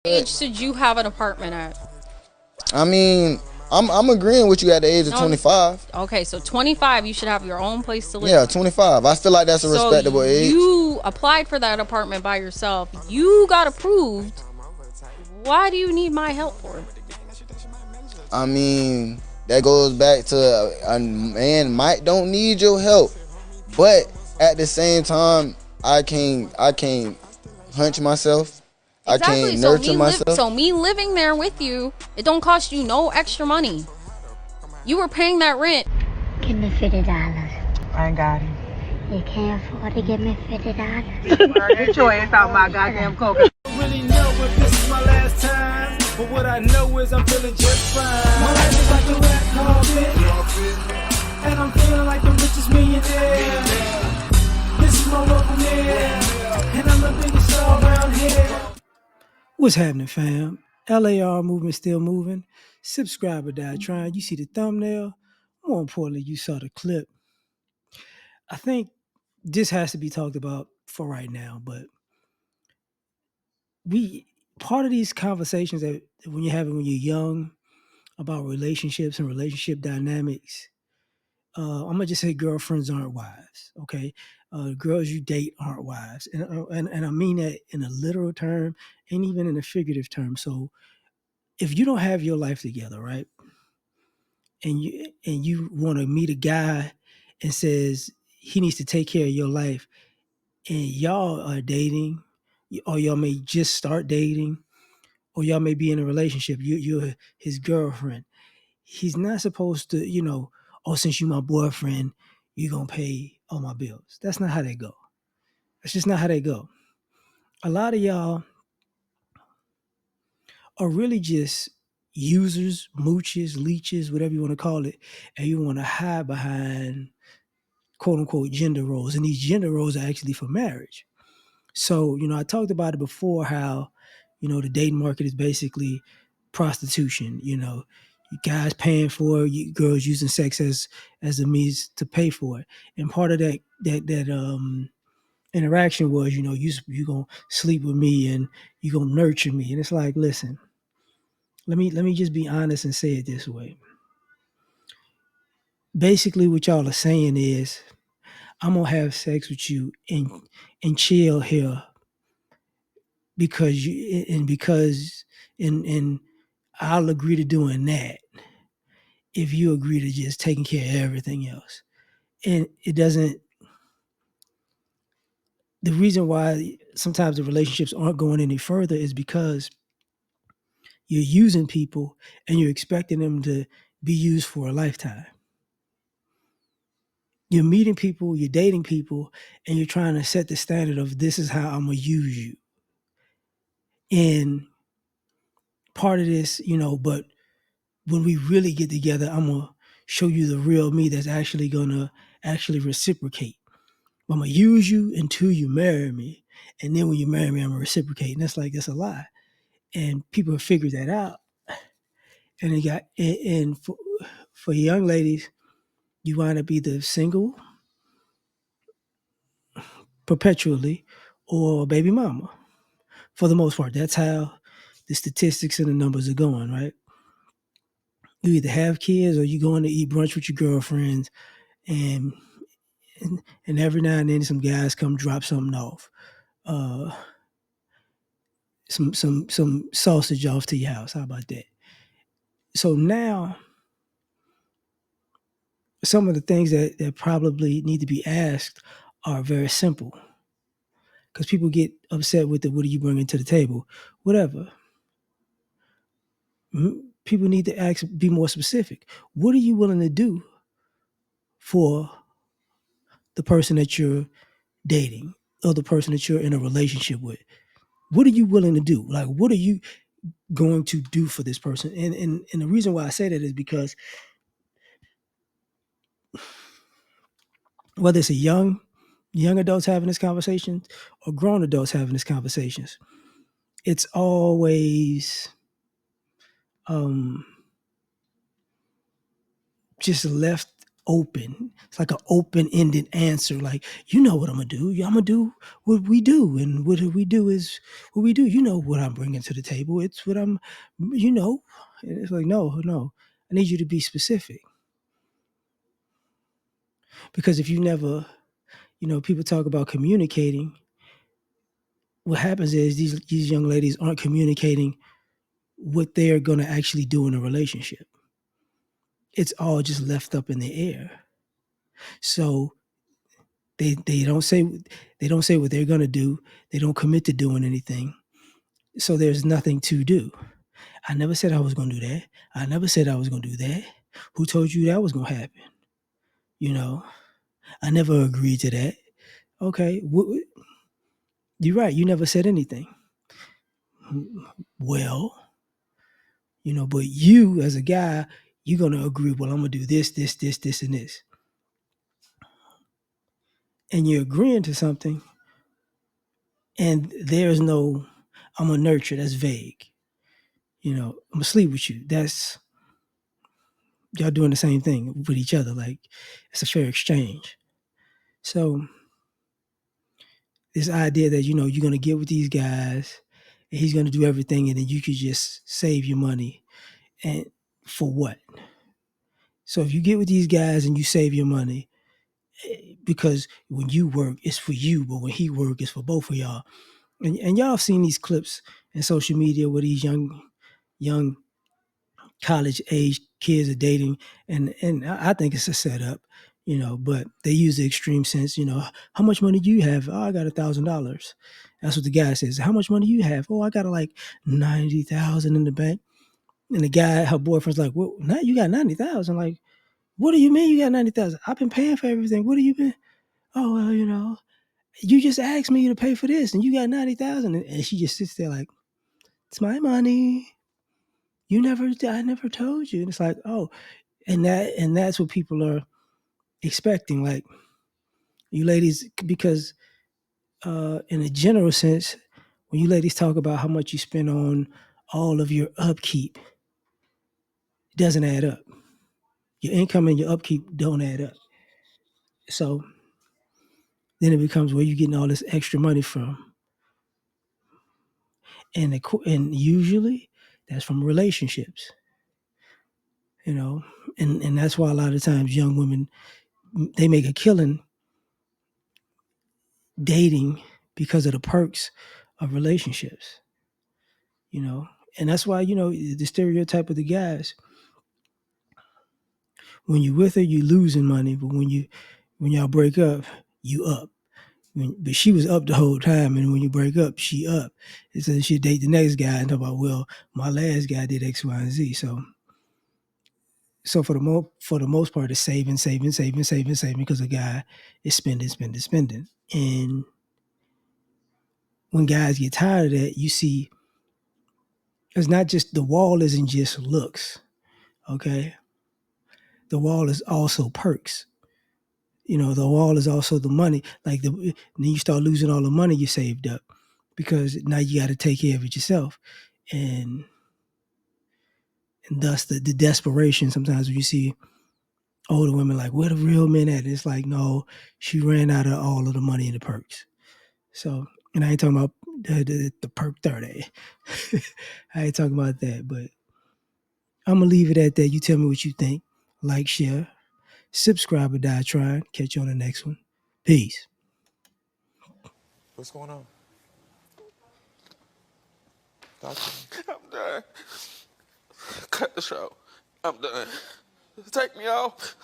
age should you have an apartment at? I mean, I'm agreeing with you at the age of No, 25. okay, so 25, you should have your own place to Yeah, live. 25. I feel like that's a So respectable age. you applied for that apartment by yourself. You got approved. Why do you need my help for it? I mean, that goes back to a man might don't need your help, but at the same time, I can't hunch myself. I Exactly. can't nurture myself. So me living there with you, it don't cost you no extra money. You were paying that rent. Give me $50. I ain't got it. You can't afford to give me $50. Get your ass out my goddamn coke. Really know if this is my last time, but what I know is I'm feeling just fine. My life is like a red carpet, and I'm feeling like the richest millionaire. This is my local mayor, and I'm the biggest star around here. What's happening, fam? L.A.R. movement still moving. Subscribe or die trying. You see the thumbnail. More importantly, you saw the clip. I think this has to be talked about for right now, but part of these conversations that when you're having when you're young about relationships and relationship dynamics, I'm gonna just say girlfriends aren't wives, okay? Girls you date aren't wives, and I mean that in a literal term and even in a figurative term. So if you don't have your life together, right, and you want to meet a guy and says he needs to take care of your life, and y'all are dating, or y'all may just start dating, or y'all may be in a relationship, you're his girlfriend. He's not supposed to, oh, since you my boyfriend, you're gonna pay all my bills. That's not how they go. That's just not how they go. A lot of y'all are really just users, mooches, leeches, whatever you want to call it, and you want to hide behind quote unquote gender roles. And these gender roles are actually for marriage. So, I talked about it before how, the dating market is basically prostitution, you guys paying for it, you girls using sex as a means to pay for it. And part of that interaction was, you gonna sleep with me and you gonna nurture me. And it's like, listen, let me just be honest and say it this way. Basically what y'all are saying is I'm gonna have sex with you and chill here because and I'll agree to doing that if you agree to just taking care of everything else. And it doesn't the reason why sometimes the relationships aren't going any further is because you're using people and you're expecting them to be used for a lifetime. You're meeting people, you're dating people, and you're trying to set the standard of this is how I'm gonna use you. And part of this, but when we really get together, I'm gonna show you the real me that's actually gonna actually reciprocate. I'm gonna use you until you marry me, and then when you marry me, I'm gonna reciprocate. And that's a lie. And people have figured that out. And they got and for young ladies, you wind up either single perpetually or baby mama. For the most part, that's how the statistics and the numbers are going, right? You either have kids or you going to eat brunch with your girlfriends, and and every now and then some guys come drop something off, uh, some sausage off to your house. How about that? So now, some of the things that probably need to be asked are very simple because people get upset with the what are you bringing to the table, whatever. People need to be more specific. What are you willing to do for the person that you're dating or the person that you're in a relationship with? What are you willing to do? Like, what are you going to do for this person? And the reason why I say that is because whether it's a young adults having this conversation or grown adults having these conversations, it's always just left open. It's like an open-ended answer. Like, you know what I'm gonna do. I'm gonna do what we do, and what we do is what we do. You know what I'm bringing to the table. It's what I'm, you know. And it's like, no. I need you to be specific, because if you never, people talk about communicating. What happens is these young ladies aren't communicating what they're gonna actually do in a relationship. It's all just left up in the air. So they don't say what they're gonna do. They don't commit to doing anything. So there's nothing to do. I never said I was gonna do that. I never said I was gonna do that. Who told you that was gonna happen? I never agreed to that. Okay, you're right. You never said anything. Well, but you as a guy, you're gonna agree. Well, I'm gonna do this, this, this, this, and this, and you're agreeing to something, and there's no, I'm gonna nurture. That's vague. I'm gonna sleep with you. That's y'all doing the same thing with each other. Like, it's a fair exchange. So this idea that you're gonna get with these guys, and he's gonna do everything, and then you could just save your money, and for what? So if you get with these guys and you save your money, because when you work, it's for you, but when he work, it's for both of y'all. And y'all have seen these clips in social media where these young college age kids are dating, and I think it's a setup, but they use the extreme sense. How much money do you have? Oh, I got $1,000. That's what the guy says. How much money do you have? Oh, I got like 90,000 in the bank. And the guy, her boyfriend's like, well, now you got 90,000. Like, what do you mean you got 90,000? I've been paying for everything. What have you been? Oh, well, you just asked me to pay for this, and you got 90,000. And she just sits there like, it's my money. I never told you. And it's like, oh, and that's what people are expecting. Like, you ladies, because in a general sense, when you ladies talk about how much you spend on all of your upkeep, it doesn't add up. Your income and your upkeep don't add up. So then it becomes, where you getting all this extra money from? And usually that's from relationships, and that's why a lot of times young women, they make a killing dating because of the perks of relationships, and that's why, the stereotype of the guys, when you're with her, you losing money, but when y'all break up, you up. But she was up the whole time, and when you break up, she up. And so she date the next guy and talk about, well, my last guy did X, Y, and Z. So for the most part, it's saving, because the guy is spending. And when guys get tired of that, you see, it's not just, the wall isn't just looks, okay? The wall is also perks. The wall is also the money. Like, then you start losing all the money you saved up, because now you got to take care of it yourself, and thus the desperation. Sometimes when you see older women like, where the real men at? It's like, no, she ran out of all of the money and the perks. So, and I ain't talking about the perk 30. I ain't talking about that, but I'm gonna leave it at that. You tell me what you think. Like, share, subscribe, or die trying. Catch you on the next one. Peace. What's going on? Talk to me. I'm done. Cut the show. I'm done. Take me off.